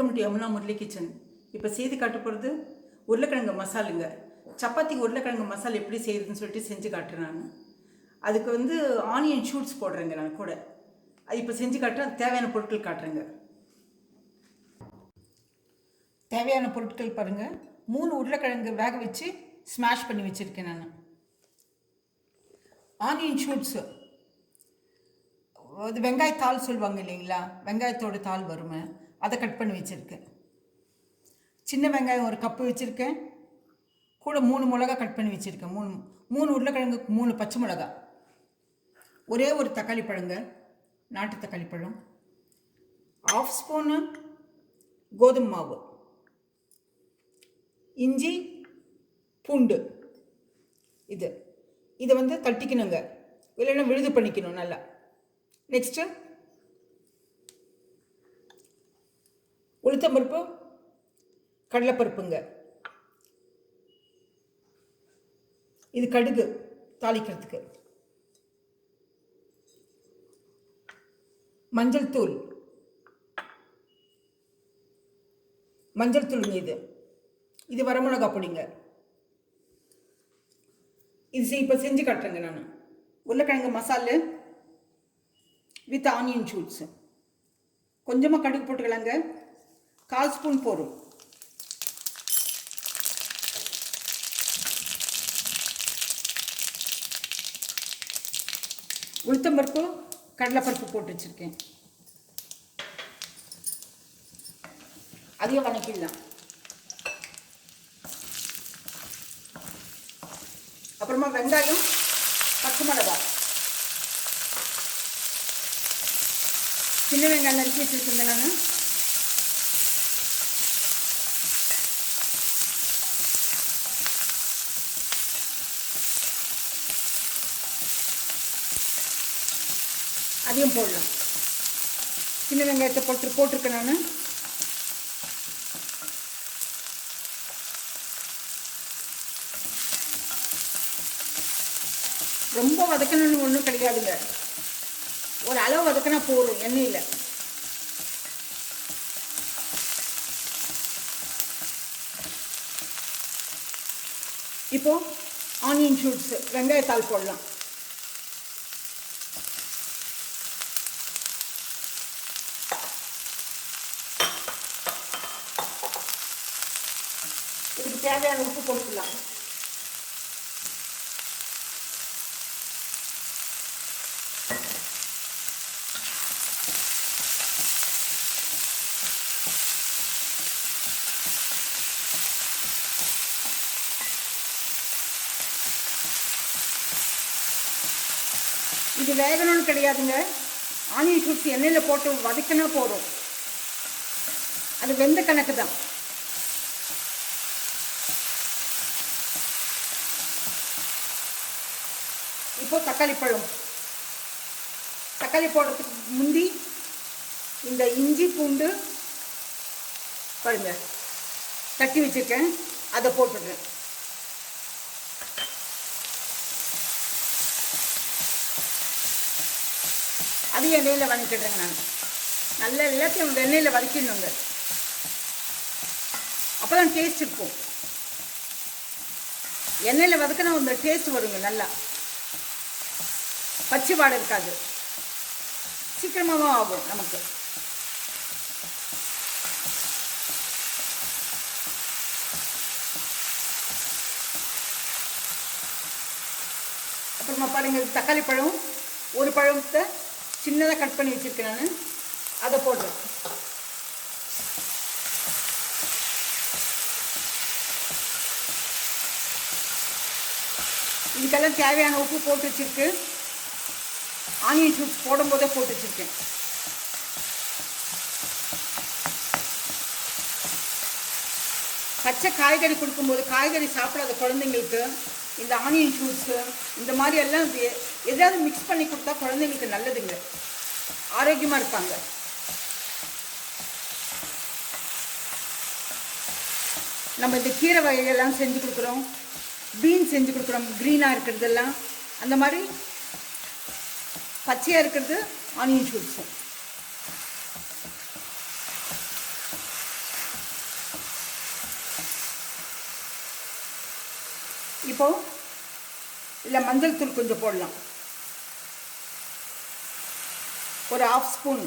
Welcome to Yamuna Murali kitchen. இப்போ செய்து காட்ட போகிறது உருளைக்கிழங்கு மசாலுங்க. சப்பாத்திக்கு உருளைக்கிழங்கு மசாலா எப்படி செய்யுதுன்னு சொல்லிட்டு செஞ்சு காட்டுறேன் நான். அதுக்கு வந்து ஆனியன் ஷூட்ஸ் போடுறேங்க நான் கூட. அது இப்போ செஞ்சு காட்டுறேன். அது தேவையான பொருட்கள் காட்டுறேங்க. தேவையான பொருட்கள் பாருங்கள். 3 உருளைக்கிழங்கு வேக வச்சு ஸ்மாஷ் பண்ணி வச்சுருக்கேன் நான். ஆனியன் ஷூட்ஸு, அது வெங்காயத்தாள் சொல்லுவாங்க இல்லைங்களா, வெங்காயத்தோட தாள் வருமே, அதை கட் பண்ணி வச்சுருக்கேன். சின்ன வெங்காயம் ஒரு கப்பு வச்சுருக்கேன். கூட 3 மிளகா கட் பண்ணி வச்சுருக்கேன். மூணு உருளைக்கிழங்கு, 3 பச்சை மிளகா, ஒரே ஒரு தக்காளி பழங்க, நாட்டு தக்காளி பழம், 1/2 ஸ்பூனு கோதுமை மாவு, இஞ்சி பூண்டு. இதை வந்து தட்டிக்கணுங்க, இல்லைன்னா விழுது பண்ணிக்கணும் நல்லா. நெக்ஸ்ட்டு உளுத்தம்பருப்பு, கடலைப்பருப்புங்க. இது கடுகு தாளிக்கிறதுக்கு. மஞ்சள் தூளுங்க. இது வரமிளகா பொடிங்க. இது இப்போ செஞ்சு காட்டுறேங்க நான். உருளைக்கிழங்கு மசாலு வித் ஆனியன் ஷூட்ஸு. கொஞ்சமாக கடுகு போட்டுக்கலாங்க, 1/4 ஸ்பூன் போடும். உளுத்தம்பருப்பு, கடலைப்பருப்பு போட்டு வச்சுருக்கேன், அதையும் வதக்கிடலாம். அப்புறமா வெங்காயம், பச்சை மிளகாய், சின்ன வெங்காயம் நறுக்கி வச்சுருக்கேங்க நான். அதையும் போடலாம். சின்ன வெங்காயத்தை போட்டிருக்கேன் நான். ரொம்ப வதக்கணும்னு ஒன்றும் கிடையாதுங்க, ஒரு அளவு வதக்கினா போதும் எண்ணெயில். இப்போ ஆனியன் ஷூட்ஸ், வெங்காயத்தாள் போடலாம். இதுக்கு தேவையான உப்பு போட்டுக்கலாம். இது வேகணும்னு கிடையாதுங்க, ஆனியன் ஷூட்ஸ் எண்ணெயில் போட்டு வதக்கினா போதும், அது வெந்த கணக்கு தான். இப்போ தக்காளி போடுறதுக்கு முந்தி இந்த இஞ்சி பூண்டு பாருங்க தட்டி வச்சுருக்கேன், அதை போட்டுடுறேன். அதையும் எண்ணெயில் வதக்கிடுறேங்க நான். நல்லா எல்லாத்தையும் எண்ணெயில் வதக்கிடணுங்க, அப்போ தான் டேஸ்ட் இருக்கும். எண்ணெயில் வதக்கினா அந்த டேஸ்ட் வருங்க, நல்லா பச்சை வாடை இருக்காது, சீக்கிரமாகவும் ஆகும் நமக்கு. அப்புறமா பாருங்கள், தக்காளி பழம் ஒரு பழத்தை சின்னதாக கட் பண்ணி வச்சுருக்கேன் நான், அதை போடுறேன். இதுக்கெல்லாம் தேவையான உப்பு போட்டு வச்சுருக்கு, ஆனியன் ஷூட்ஸ் போடும்போதே போட்டு வச்சுருக்கேன். பச்சை காய்கறி கொடுக்கும்போது, காய்கறி சாப்பிடாத குழந்தைங்களுக்கு இந்த ஆனியன் ஷூட்ஸு இந்த மாதிரி எல்லாம் எதாவது மிக்ஸ் பண்ணி கொடுத்தா குழந்தைங்களுக்கு நல்லதுங்க, ஆரோக்கியமாக இருப்பாங்க. நம்ம இந்த கீரை வகைகள்லாம் செஞ்சு கொடுக்குறோம், பீன்ஸ் செஞ்சு கொடுக்குறோம், க்ரீனாக இருக்கிறதெல்லாம். அந்த மாதிரி பச்சையாக இருக்கிறது ஆனியன் ஷூட்ஸும். இப்போது இல்லை மஞ்சள் தூள் கொஞ்சம் போடலாம், ஒரு 1/2 ஸ்பூன்.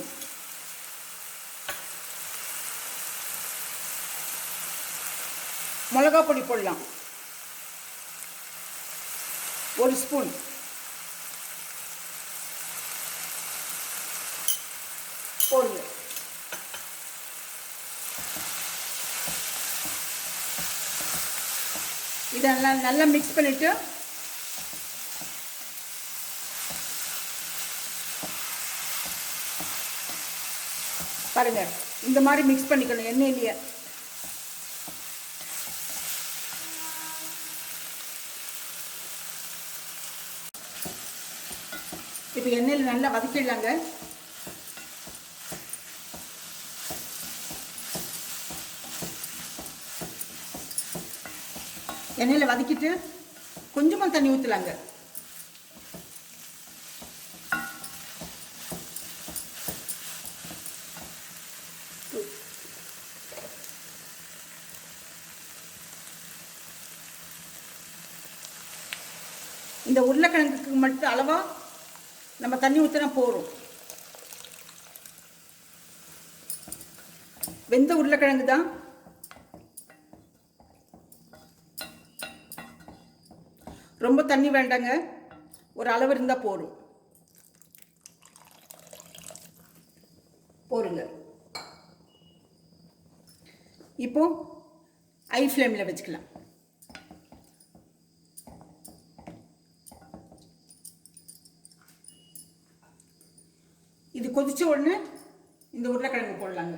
மிளகா பொடி போடலாம், 1 ஸ்பூன். போடுங்க. இதெல்லாம் நல்லா மிக்ஸ் பண்ணிவிட்டு பாருங்கள், இந்த மாதிரி மிக்ஸ் பண்ணிக்கணும் எண்ணெயிலேயே. இப்போ எண்ணெயில் நல்லா வதக்கிடலாங்க. எண்ணெயில் வதக்கிட்டு கொஞ்சமாக தண்ணி ஊற்றலாங்க. இந்த உருளைக்கிழங்குக்கு மட்டும் அளவாக நம்ம தண்ணி ஊற்றினா போதும். வெந்த உருளைக்கிழங்கு தான், ரொம்ப தண்ணி வேண்டாங்க, ஒரு அளவு இருந்தால் போதும். போருங்க. இப்போ ஹை ஃப்ளேமில் வச்சுக்கலாம். இது கொதிச்ச உடனே இந்த உருளைக்கிழங்கு போடலாங்க.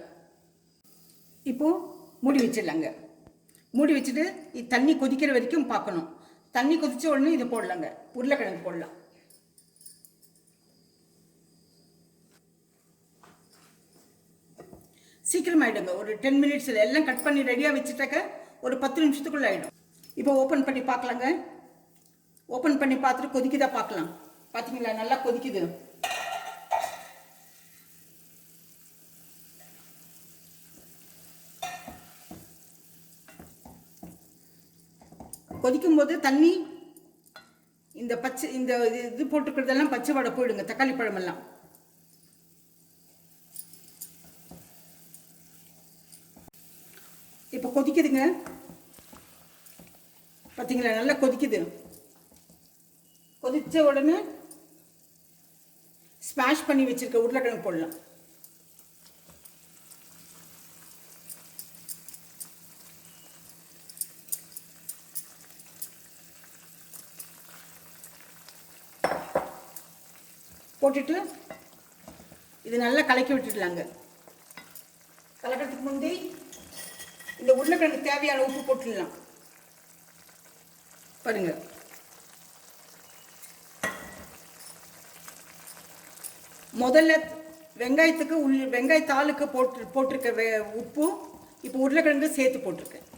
இப்போது மூடி வச்சிடலாங்க. மூடி வச்சுட்டு தண்ணி கொதிக்கிற வரைக்கும் பார்க்கணும். தண்ணி கொதிச்ச உடனே இது போடலாங்க, உருளைக்கிழங்கு போடலாம். சீக்கிரம் ஆகிடுங்க, ஒரு 10 மினிட்ஸில் எல்லாம் கட் பண்ணி ரெடியாக வச்சுட்டாக்க ஒரு 10 நிமிஷத்துக்குள்ளே ஆகிடும். இப்போ ஓப்பன் பண்ணி பார்க்கலாங்க. ஓப்பன் பண்ணி பார்த்துட்டு கொதிக்குதா பார்க்கலாம். பார்த்தீங்களா, நல்லா கொதிக்குது. கொதிக்கும் போது தண்ணி இந்த பச்சை இந்த இது போட்டுக்கிறதெல்லாம் பச்சை வடை போயிடுங்க, தக்காளி பழமெல்லாம். இப்போ கொதிக்குதுங்க, பார்த்தீங்களா, நல்லா கொதிக்குது. கொதிச்ச உடனே ஸ்மாஷ் பண்ணி வச்சிருக்க உருளைக்கிழங்கு போடலாம். போட்டுட்டு இது நல்லா கலக்கி விட்டுடலாங்க. கலக்கிறதுக்கு முந்தி இந்த உருளைக்கிழங்கு தேவையான உப்பு போட்டுடலாம். பாருங்க, முதல்ல வெங்காயத்துக்கு வெங்காயத்தாளுக்கு போட்டிருக்க உப்பு இப்போ உருளைக்கிழங்கு சேர்த்து போட்டிருக்கேன்.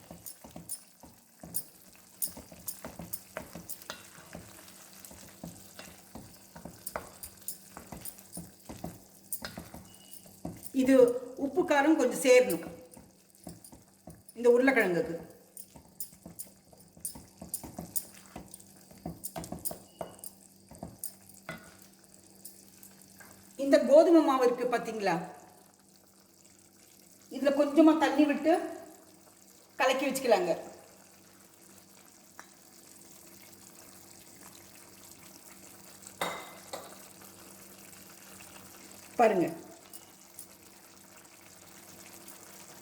இது உப்பு காரம் கொஞ்சம் சேரணும் இந்த உருளைக்கிழங்குக்கு. இந்த கோதுமை மாவு இருக்கு பார்த்தீங்களா, இதில் கொஞ்சமாக தண்ணி விட்டு கலக்கி வச்சுக்கலாங்க. பாருங்க,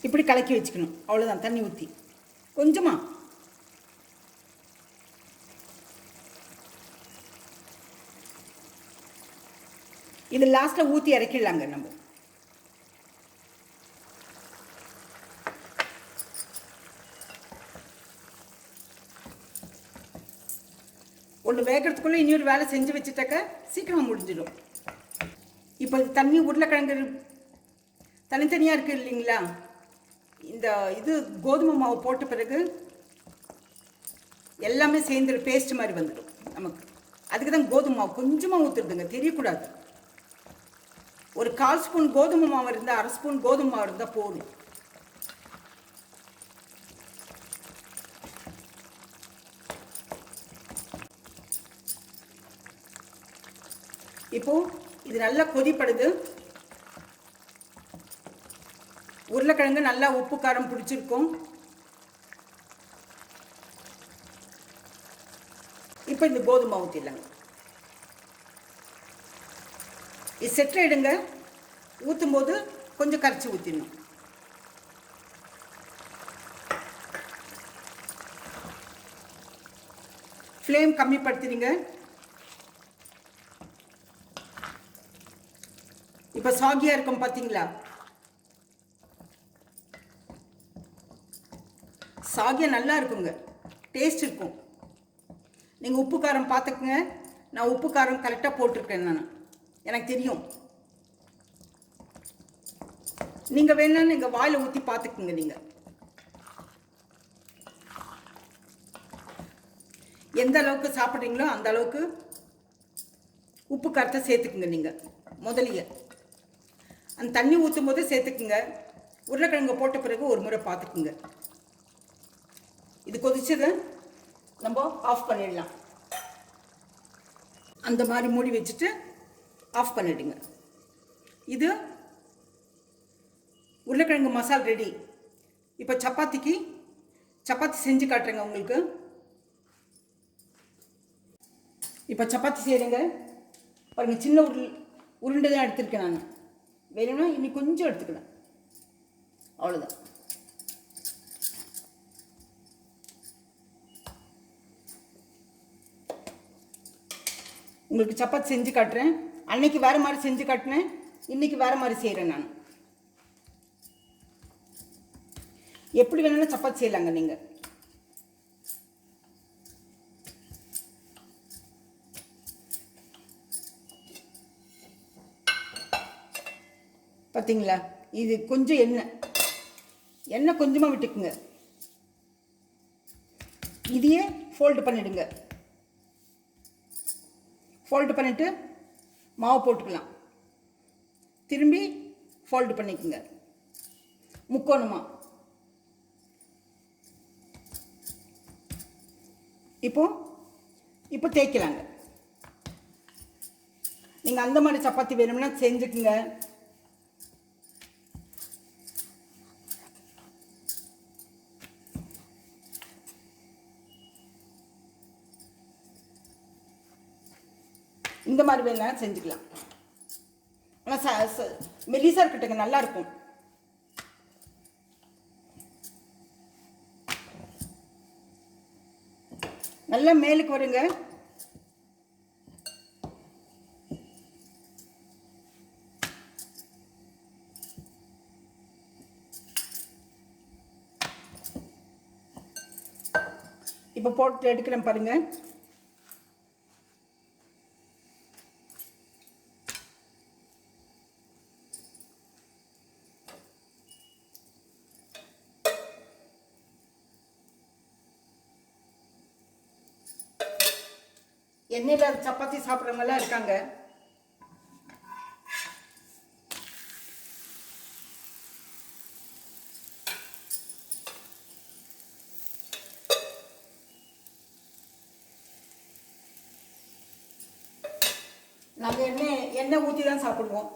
இப்படி கலக்கி வச்சுக்கணும். அவ்வளோதான், தண்ணி ஊற்றி கொஞ்சமாக. இது லாஸ்ட்டில் ஊற்றி இறக்கிடலாங்க. நம்ம ஒன்று வேகிறதுக்குள்ளே இன்னொரு வேலை செஞ்சு வச்சுட்டாக்க சீக்கிரமாக முடிஞ்சிடும். இப்போ தண்ணி உருளைக்கிழங்கு தனித்தனியாக இருக்குது இல்லைங்களா, இந்த இது கோதுமை மாவு போட்ட பிறகு எல்லாமே சேர்ந்து பேஸ்ட் மாதிரி வந்துடும் நமக்கு. அதுக்கு தான் கோதுமை மாவு கொஞ்சமாக ஊற்றுறதுங்க, தெரியக்கூடாது. ஒரு 1/4 ஸ்பூன் கோதுமை மாவு இருந்தால் 1/2 ஸ்பூன் கோதுமை மாவு இருந்தால் போதும். இப்போது இது நல்லா கொதிப்படுது. உருளைக்கிழங்கு நல்லா உப்பு காரம் பிடிச்சிருக்கும். இப்போ இந்த கோதுமை ஊற்றிடலாங்க. இது செட்டாயிடுங்க. ஊற்றும் போது கொஞ்சம் கரைச்சி ஊற்றிடணும். ஃப்ளேம் கம்மிப்படுத்திடுங்க. இப்போ சாகியாக இருக்கும் பார்த்தீங்களா? சாகியாக நல்லா இருக்குங்க, டேஸ்ட் இருக்கும். நீங்கள் உப்பு காரம் பார்த்துக்குங்க. நான் உப்பு காரம் கரெக்டாக போட்டிருக்கேன். எனக்கு தெரியும். நீங்கள் வேணா நீங்கள் வாயில் ஊற்றி பார்த்துக்குங்க. நீங்கள் எந்த அளவுக்கு சாப்பிட்றீங்களோ அந்த அளவுக்கு உப்பு காரத்தை சேர்த்துக்குங்க. நீங்கள் முதலிய அந்த தண்ணி ஊற்றும் போது சேர்த்துக்குங்க. உருளைக்கிழங்கு போட்ட பிறகு ஒரு முறை பார்த்துக்குங்க. இது கொதிச்சதை நம்ம ஆஃப் பண்ணிடலாம். அந்த மாதிரி மூடி வச்சுட்டு ஆஃப் பண்ணிடுங்க. இது உருளைக்கிழங்கு மசால் ரெடி. இப்போ சப்பாத்தி செஞ்சு காட்டுறேங்க உங்களுக்கு. இப்போ சப்பாத்தி செய்கிறேங்க. பாருங்கள், சின்ன உருண்டை தான் எடுத்துருக்கேன் நான். வேணும்னா இன்னும் கொஞ்சம் எடுத்துக்கலாம், அவ்வளோதான். உங்களுக்கு சப்பாத்தி செஞ்சு காட்டுறேன். அன்னைக்கு வேறு மாதிரி செஞ்சு காட்டினேன், இன்றைக்கி வேறு மாதிரி செய்கிறேன் நான். எப்படி வேணாலும் சப்பாத்தி செய்யலாங்க நீங்கள். பார்த்தீங்களா? இது கொஞ்சம் எண்ணெய் கொஞ்சமாக விட்டுக்குங்க. இதையே ஃபோல்டு பண்ணிடுங்க. ஃபோல்டு பண்ணிவிட்டு மாவு போட்டுக்கலாம். திரும்பி ஃபோல்டு பண்ணிக்கோங்க முக்கோணமாக. இப்போ தேய்க்கலாங்க. நீங்கள் அந்த மாதிரி சப்பாத்தி வேணும்னா செஞ்சுக்குங்க. இந்த மாதிரி வேணாலும் செஞ்சுக்கலாம். ஆனால் மெலிசா இருக்கட்டுங்க, நல்லா இருக்கும். நல்லா மேலுக்கு வருங்க. இப்போ போட்டு எடுக்கிறேன் பாருங்க. எண்ணெயில் சப்பாத்தி சாப்பிட்றவங்களாம் இருக்காங்க. நாங்கள் எண்ணெய் ஊற்றி தான் சாப்பிடுவோம்.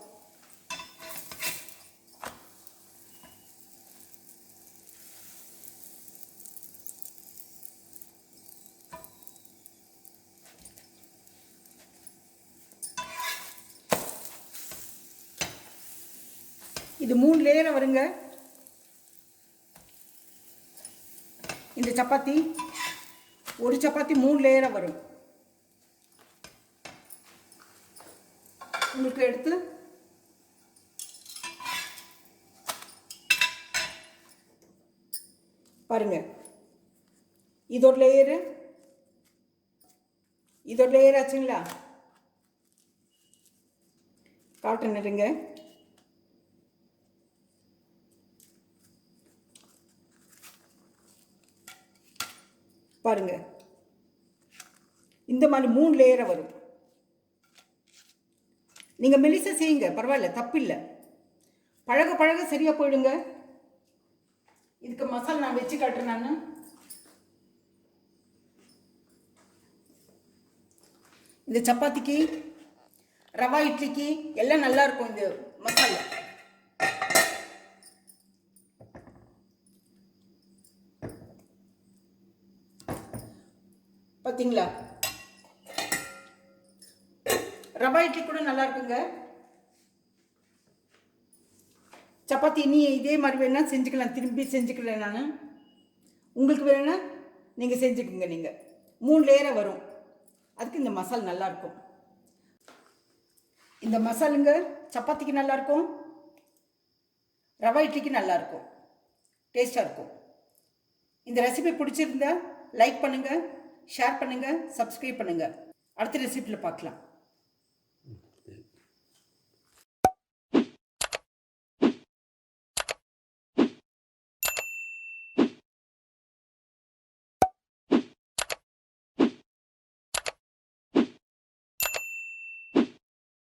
இது 3 லேயராக வருங்க. இந்த சப்பாத்தி ஒரு சப்பாத்தி 3 லேயராக வரும். உங்களுக்கு எடுத்து பாருங்க. இதோட லேயர் ஆச்சுங்களா? காட்டன் இருங்க. பாருங்க, இந்த மாதிரி 3 லேயராக வரும். நீங்கள் மெலிசா செய்யுங்க, பரவாயில்ல, தப்பில்லை. பழக பழக சரியாக போயிடுங்க. இதுக்கு மசாலா நான் வச்சு காட்டுறேன். நான் இந்த சப்பாத்திக்கு ரவா இட்லிக்கு எல்லாம் நல்லா இருக்கும் இந்த மசாலா. பார்த்தீங்களா? ரவா இட்லி கூட நல்லா இருக்குங்க. சப்பாத்தி நீ இதே மாதிரி வேணா செஞ்சுக்கலாம், திரும்பி செஞ்சுக்கலாம். நான் உங்களுக்கு வேணும்னா நீங்கள் செஞ்சுக்கோங்க. நீங்கள் 3 லேயராக வரும். அதுக்கு இந்த மசாலா நல்லாயிருக்கும். இந்த மசாலுங்க சப்பாத்திக்கு நல்லாயிருக்கும், ரவா இட்லிக்கு நல்லாயிருக்கும், டேஸ்ட்டாக இருக்கும். இந்த ரெசிபி பிடிச்சிருந்தா லைக் பண்ணுங்கள், ஷேர் பண்ணுங்கள், சப்ஸ்கிரைப் பண்ணுங்கள். அடுத்த ரெசிபியில் பார்க்கலாம்.